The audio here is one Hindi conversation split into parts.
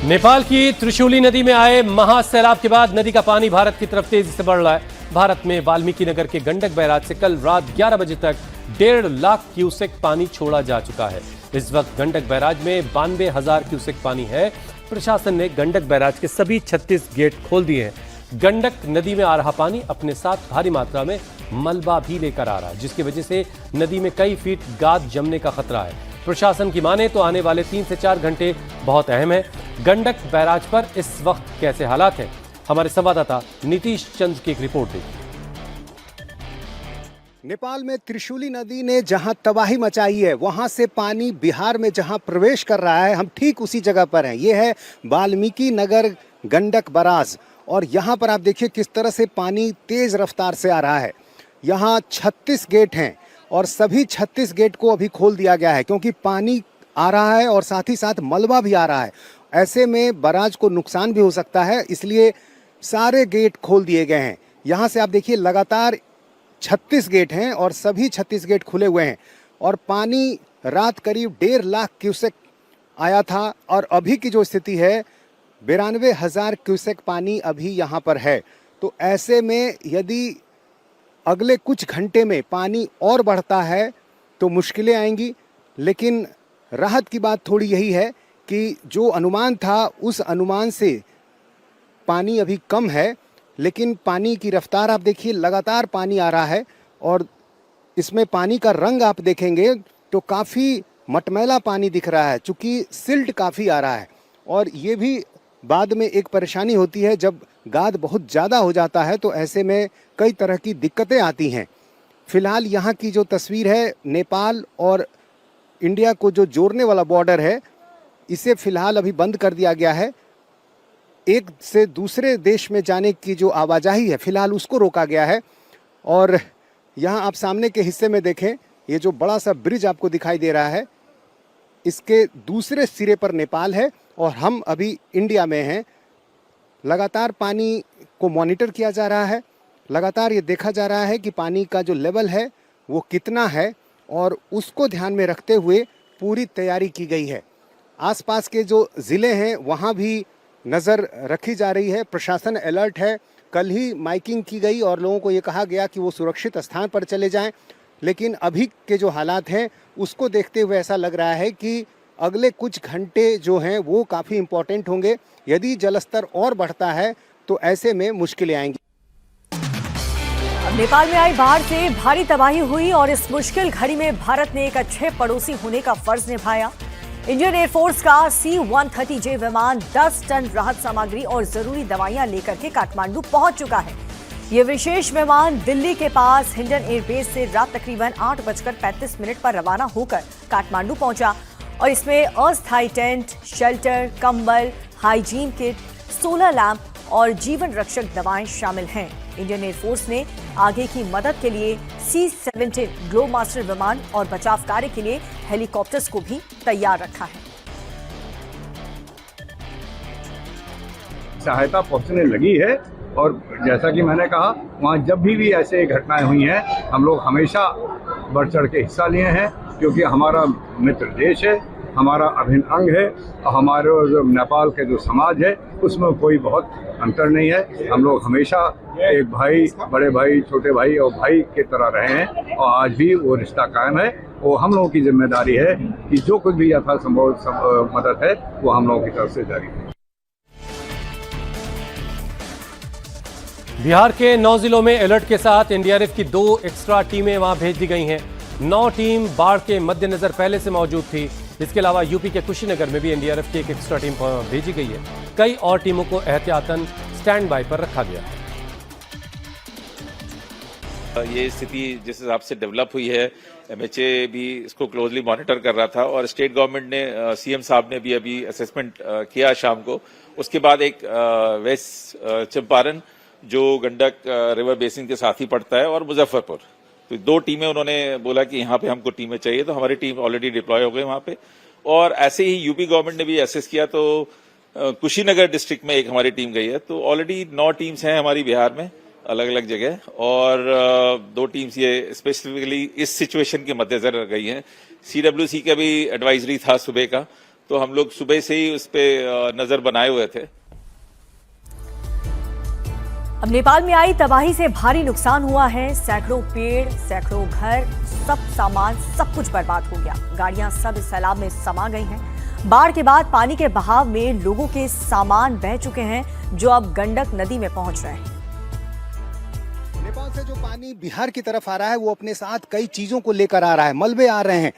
नेपाल की त्रिशूली नदी में आए महासैलाब के बाद नदी का पानी भारत की तरफ तेजी से बढ़ रहा है। भारत में वाल्मीकि नगर के गंडक बैराज से कल रात 11 बजे तक 1.5 लाख क्यूसेक पानी छोड़ा जा चुका है। इस वक्त गंडक बैराज में 92,000 क्यूसेक पानी है। प्रशासन ने गंडक बैराज के सभी 36 गेट खोल दिए हैं। गंडक नदी में आ रहा पानी अपने साथ भारी मात्रा में मलबा भी लेकर आ रहा है, जिसकी वजह से नदी में कई फीट गाद जमने का खतरा है। प्रशासन की माने तो आने वाले 3 से 4 घंटे बहुत अहम है। गंडक बैराज पर इस वक्त कैसे हालात हैं, हमारे संवाददाता नीतीश चंद की एक रिपोर्ट देखिए। नेपाल में त्रिशूली नदी ने जहां तबाही मचाई है, वहां से पानी बिहार में जहां प्रवेश कर रहा है, हम ठीक उसी जगह पर हैं। ये है वाल्मीकि नगर गंडक बैराज और यहाँ पर आप देखिए किस तरह से पानी तेज रफ्तार से आ रहा है। यहाँ 36 गेट हैं और सभी 36 गेट को अभी खोल दिया गया है, क्योंकि पानी आ रहा है और साथ ही साथ मलबा भी आ रहा है। ऐसे में बैराज को नुकसान भी हो सकता है, इसलिए सारे गेट खोल दिए गए हैं। यहाँ से आप देखिए लगातार 36 गेट हैं और सभी 36 गेट खुले हुए हैं और पानी रात करीब 1.5 लाख क्यूसेक आया था और अभी की जो स्थिति है 92,000 क्यूसेक पानी अभी यहाँ पर है। तो ऐसे में यदि अगले कुछ घंटे में पानी और बढ़ता है तो मुश्किलें आएंगी, लेकिन राहत की बात थोड़ी यही है कि जो अनुमान था उस अनुमान से पानी अभी कम है, लेकिन पानी की रफ्तार आप देखिए लगातार पानी आ रहा है और इसमें पानी का रंग आप देखेंगे तो काफ़ी मटमैला पानी दिख रहा है, चूँकि सिल्ट काफ़ी आ रहा है। और ये भी बाद में एक परेशानी होती है, जब गाद बहुत ज़्यादा हो जाता है तो ऐसे में कई तरह की दिक्कतें आती हैं। फिलहाल यहाँ की जो तस्वीर है, नेपाल और इंडिया को जो जोड़ने वाला बॉर्डर है, इसे फिलहाल अभी बंद कर दिया गया है। एक से दूसरे देश में जाने की जो आवाजाही है फिलहाल उसको रोका गया है। और यहाँ आप सामने के हिस्से में देखें, ये जो बड़ा सा ब्रिज आपको दिखाई दे रहा है, इसके दूसरे सिरे पर नेपाल है और हम अभी इंडिया में हैं। लगातार पानी को मॉनिटर किया जा रहा है, लगातार ये देखा जा रहा है कि पानी का जो लेवल है वो कितना है और उसको ध्यान में रखते हुए पूरी तैयारी की गई है। आसपास के जो ज़िले हैं वहाँ भी नज़र रखी जा रही है, प्रशासन अलर्ट है। कल ही माइकिंग की गई और लोगों को ये कहा गया कि वो सुरक्षित स्थान पर चले जाएं, लेकिन अभी के जो हालात हैं उसको देखते हुए ऐसा लग रहा है कि अगले कुछ घंटे जो हैं वो काफ़ी इम्पोर्टेंट होंगे। यदि जलस्तर और बढ़ता है तो ऐसे में मुश्किलें आएंगी। नेपाल में आई बाढ़ से भारी तबाही हुई और इस मुश्किल घड़ी में भारत ने एक अच्छे पड़ोसी होने का फर्ज निभाया। इंडियन एयरफोर्स का C-130J विमान 10 टन राहत सामग्री और जरूरी दवाइयां लेकर के काठमांडू पहुंच चुका है। ये विशेष विमान दिल्ली के पास हिंडन एयरबेस से रात तकरीबन 8:35 पर रवाना होकर काठमांडू पहुंचा और इसमें अस्थायी टेंट, शेल्टर, कंबल, हाइजीन किट, सोलर लैंप और जीवन रक्षक दवाएं शामिल हैं। इंडियन एयरफोर्स ने आगे की मदद के लिए C-17 ग्लोबमास्टर विमान और बचाव कार्य के लिए हेलीकॉप्टर्स को भी तैयार रखा है। सहायता पहुंचने लगी है और जैसा कि मैंने कहा, वहाँ जब भी ऐसे घटनाएं हुई हैं हम लोग हमेशा बढ़ चढ़ के हिस्सा लिए हैं, क्योंकि हमारा मित्र देश है, हमारा अभिन्न अंग है और हमारे जो नेपाल के जो समाज है उसमें कोई बहुत अंतर नहीं है। हम लोग हमेशा एक भाई, बड़े भाई, छोटे भाई और भाई की तरह रहे हैं और आज भी वो रिश्ता कायम है। वो हम लोगों की जिम्मेदारी है कि जो कुछ भी यथासंभव मदद है वो हम लोगों की तरफ से जारी है। बिहार के 9 जिलों में अलर्ट के साथ एनडीआरएफ की 2 एक्स्ट्रा टीमें वहां भेज दी गई हैं। 9 टीम बाढ़ के मद्देनजर पहले से मौजूद थी। इसके अलावा यूपी के कुशीनगर में भी एनडीआरएफ की एक एक्स्ट्रा टीम भेजी गई है। कई और टीमों को एहतियातन स्टैंड बाय पर रखा गया है। ये स्थिति जिस हिसाब से डेवलप हुई है, एमएचए भी इसको क्लोजली मॉनिटर कर रहा था और स्टेट गवर्नमेंट ने, सीएम साहब ने भी अभी असेसमेंट किया शाम को। उसके बाद एक वेस्ट चंपारण जो गंडक रिवर बेसिन के साथ ही पड़ता है और मुजफ्फरपुर, तो 2 टीमें उन्होंने बोला कि यहाँ पे हमको टीमें चाहिए, तो हमारी टीम ऑलरेडी डिप्लॉय हो गई वहाँ पे। और ऐसे ही यूपी गवर्नमेंट ने भी एसेस किया तो कुशीनगर डिस्ट्रिक्ट में एक हमारी टीम गई है। तो ऑलरेडी 9 टीम्स हैं हमारी बिहार में अलग अलग जगह, और 2 टीम्स ये स्पेसिफिकली इस सिचुएशन के मद्देनजर गई हैं। CWC का भी एडवाइजरी था सुबह का, तो हम लोग सुबह से ही उस पे नजर बनाए हुए थे। अब नेपाल में आई तबाही से भारी नुकसान हुआ है। सैकड़ों पेड़, सैकड़ों घर, सब सामान, सब कुछ बर्बाद हो गया। गाड़ियां सब इस सैलाब में समा गई हैं। बाढ़ के बाद पानी के बहाव में लोगों के सामान बह चुके हैं, जो अब गंडक नदी में पहुंच रहे हैं। नेपाल से जो पानी बिहार की तरफ आ रहा है वो अपने साथ कई चीजों को लेकर आ रहा है, मलबे आ रहे हैं।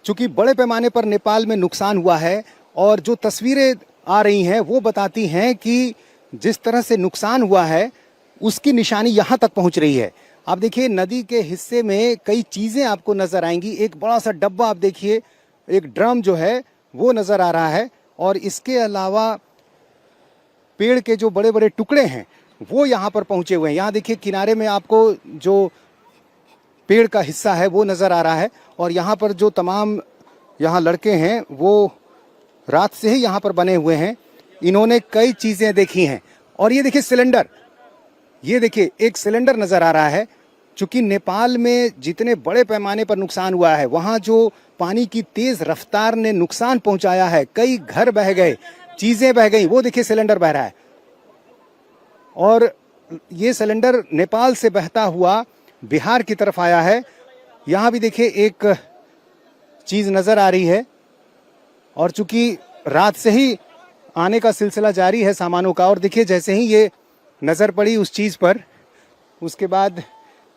चूंकि बड़े पैमाने पर नेपाल में नुकसान हुआ है और जो तस्वीरें आ रही हैं वो बताती हैं कि जिस तरह से नुकसान हुआ है उसकी निशानी यहां तक पहुंच रही है। आप देखिए नदी के हिस्से में कई चीजें आपको नजर आएंगी। एक बड़ा सा डब्बा आप देखिए, एक ड्रम जो है वो नजर आ रहा है, और इसके अलावा पेड़ के जो बड़े बड़े टुकड़े हैं वो यहाँ पर पहुंचे हुए हैं। यहाँ देखिए किनारे में आपको जो पेड़ का हिस्सा है वो नजर आ रहा है, और यहाँ पर जो तमाम यहाँ लड़के हैं वो रात से ही यहाँ पर बने हुए हैं। इन्होंने कई चीजें देखी हैं। और ये देखिए सिलेंडर, ये देखिए एक सिलेंडर नजर आ रहा है। चूंकि नेपाल में जितने बड़े पैमाने पर नुकसान हुआ है वहां जो पानी की तेज रफ्तार ने नुकसान पहुंचाया है, कई घर बह गए, चीजें बह गई। वो देखिए सिलेंडर बह रहा है, और ये सिलेंडर नेपाल से बहता हुआ बिहार की तरफ आया है। यहां भी देखिए एक चीज नजर आ रही है, और चूंकि रात से ही आने का सिलसिला जारी है सामानों का, और देखिए जैसे ही ये नजर पड़ी उस चीज पर, उसके बाद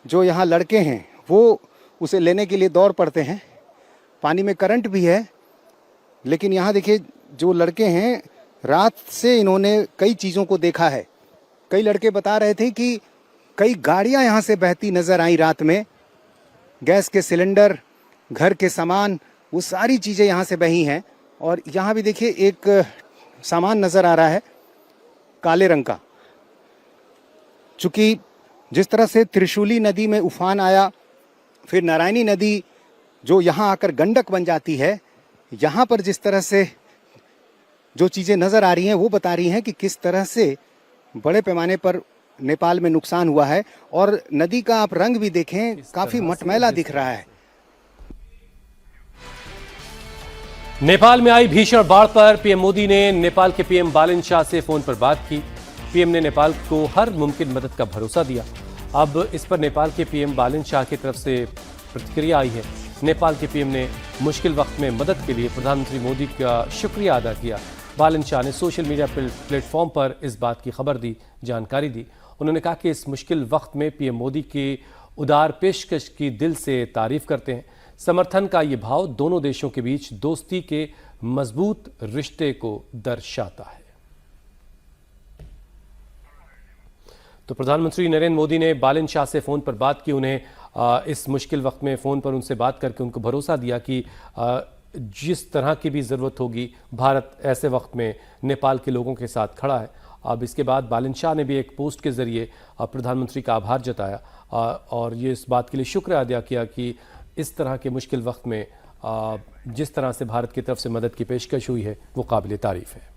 जो यहाँ लड़के हैं वो उसे लेने के लिए दौड़ पड़ते हैं। पानी में करंट भी है, लेकिन यहाँ देखिए जो लड़के हैं रात से इन्होंने कई चीज़ों को देखा है। कई लड़के बता रहे थे कि कई गाड़ियाँ यहाँ से बहती नजर आई रात में। गैस के सिलेंडर, घर के सामान, वो सारी चीज़ें यहाँ से बही हैं। और यहाँ भी देखिए एक सामान नज़र आ रहा है काले रंग का। चूँकि जिस तरह से त्रिशूली नदी में उफान आया, फिर नारायणी नदी जो यहाँ आकर गंडक बन जाती है, यहाँ पर जिस तरह से जो चीज़ें नज़र आ रही हैं वो बता रही हैं कि किस तरह से बड़े पैमाने पर नेपाल में नुकसान हुआ है। और नदी का आप रंग भी देखें, काफ़ी मटमैला दिख रहा है। नेपाल में आई भीषण बाढ़ पर पीएम मोदी ने नेपाल के पीएम बालन शाह से फोन पर बात की। पीएम ने नेपाल को हर मुमकिन मदद का भरोसा दिया। अब इस पर नेपाल के पीएम बालन शाह की तरफ से प्रतिक्रिया आई है। नेपाल के पीएम ने मुश्किल वक्त में मदद के लिए प्रधानमंत्री मोदी का शुक्रिया अदा किया। बालन शाह ने सोशल मीडिया प्लेटफॉर्म पर इस बात की खबर दी, जानकारी दी। उन्होंने कहा कि इस मुश्किल वक्त में पीएम मोदी की उदार पेशकश की दिल से तारीफ करते हैं। समर्थन का ये भाव दोनों देशों के बीच दोस्ती के मजबूत रिश्ते को दर्शाता है। तो प्रधानमंत्री नरेंद्र मोदी ने बालन शाह से फोन पर बात की। उन्हें इस मुश्किल वक्त में फोन पर उनसे बात करके उनको भरोसा दिया कि जिस तरह की भी जरूरत होगी भारत ऐसे वक्त में नेपाल के लोगों के साथ खड़ा है। अब इसके बाद बालन शाह ने भी एक पोस्ट के जरिए प्रधानमंत्री का आभार जताया और ये इस बात के लिए शुक्र अदा किया कि इस तरह के मुश्किल वक्त में जिस तरह से भारत की तरफ से मदद की पेशकश हुई है वो काबिल तारीफ है।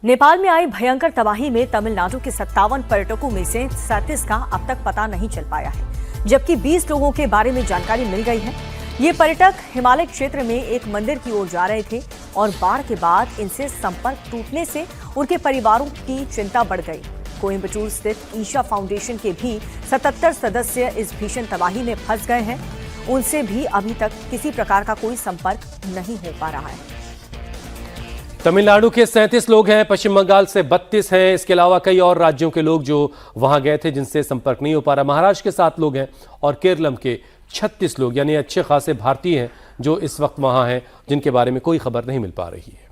नेपाल में आई भयंकर तबाही में तमिलनाडु के 57 पर्यटकों में से 37 का अब तक पता नहीं चल पाया है, जबकि 20 लोगों के बारे में जानकारी मिल गई है। ये पर्यटक हिमालय क्षेत्र में एक मंदिर की ओर जा रहे थे और बाढ़ के बाद इनसे संपर्क टूटने से उनके परिवारों की चिंता बढ़ गई। कोयम्बटूर स्थित ईशा फाउंडेशन के भी 77 सदस्य इस भीषण तबाही में फंस गए हैं। उनसे भी अभी तक किसी प्रकार का कोई संपर्क नहीं हो पा रहा है। तमिलनाडु के 37 लोग हैं, पश्चिम बंगाल से 32 हैं, इसके अलावा कई और राज्यों के लोग जो वहां गए थे जिनसे संपर्क नहीं हो पा रहा। महाराष्ट्र के 7 लोग हैं और केरलम के 36 लोग, यानी अच्छे खासे भारतीय हैं जो इस वक्त वहां हैं, जिनके बारे में कोई खबर नहीं मिल पा रही है।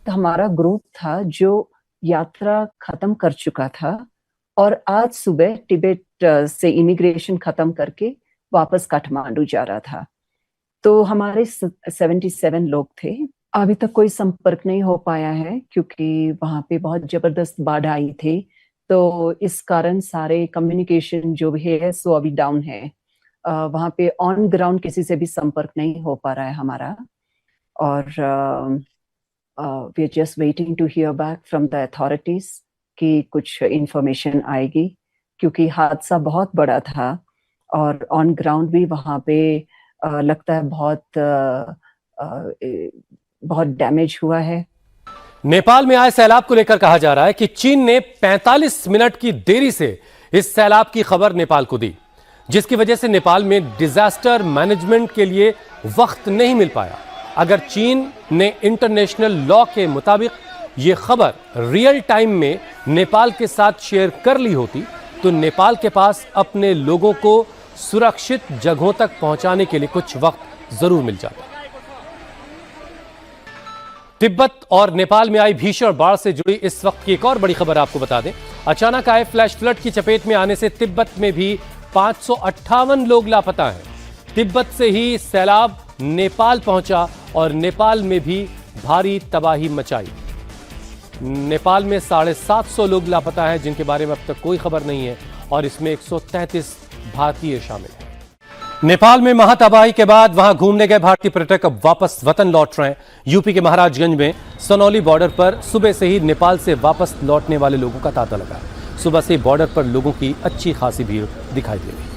हमारा ग्रुप था जो यात्रा खत्म कर चुका था और आज सुबह तिब्बत से इमिग्रेशन खत्म करके वापस काठमांडू जा रहा था। तो हमारे 77 लोग थे। अभी तक कोई संपर्क नहीं हो पाया है क्योंकि वहां पे बहुत जबरदस्त बाढ़ आई थी, तो इस कारण सारे कम्युनिकेशन जो भी है सो अभी डाउन है। वहां पे ऑन ग्राउंड किसी से भी संपर्क नहीं हो पा रहा है हमारा। और we are just waiting to hear back from the authorities कि कुछ इंफॉर्मेशन आएगी, क्योंकि हादसा बहुत बड़ा था और ऑन ग्राउंड भी वहाँ पे लगता है बहुत डैमेज हुआ है। नेपाल में आए सैलाब को लेकर कहा जा रहा है कि चीन ने 45 मिनट की देरी से इस सैलाब की खबर नेपाल को दी, जिसकी वजह से नेपाल में डिजास्टर मैनेजमेंट के लिए वक्त नहीं मिल पाया। अगर चीन ने इंटरनेशनल लॉ के मुताबिक यह खबर रियल टाइम में नेपाल के साथ शेयर कर ली होती तो नेपाल के पास अपने लोगों को सुरक्षित जगहों तक पहुंचाने के लिए कुछ वक्त जरूर मिल जाता। तिब्बत और नेपाल में आई भीषण बाढ़ से जुड़ी इस वक्त की एक और बड़ी खबर आपको बता दें। अचानक आए फ्लैश फ्लड की चपेट में आने से तिब्बत में भी 558 लोग लापता हैं। तिब्बत से ही सैलाब नेपाल पहुंचा और नेपाल में भी भारी तबाही मचाई। नेपाल में 750 लोग लापता हैं, जिनके बारे में अब तक कोई खबर नहीं है, और इसमें 133 भारतीय शामिल हैं। नेपाल में महातबाही के बाद वहां घूमने गए भारतीय पर्यटक अब वापस वतन लौट रहे हैं। यूपी के महाराजगंज में सनौली बॉर्डर पर सुबह से ही नेपाल से वापस लौटने वाले लोगों का तांता लगा। सुबह से बॉर्डर पर लोगों की अच्छी खासी भीड़ दिखाई दे रही है।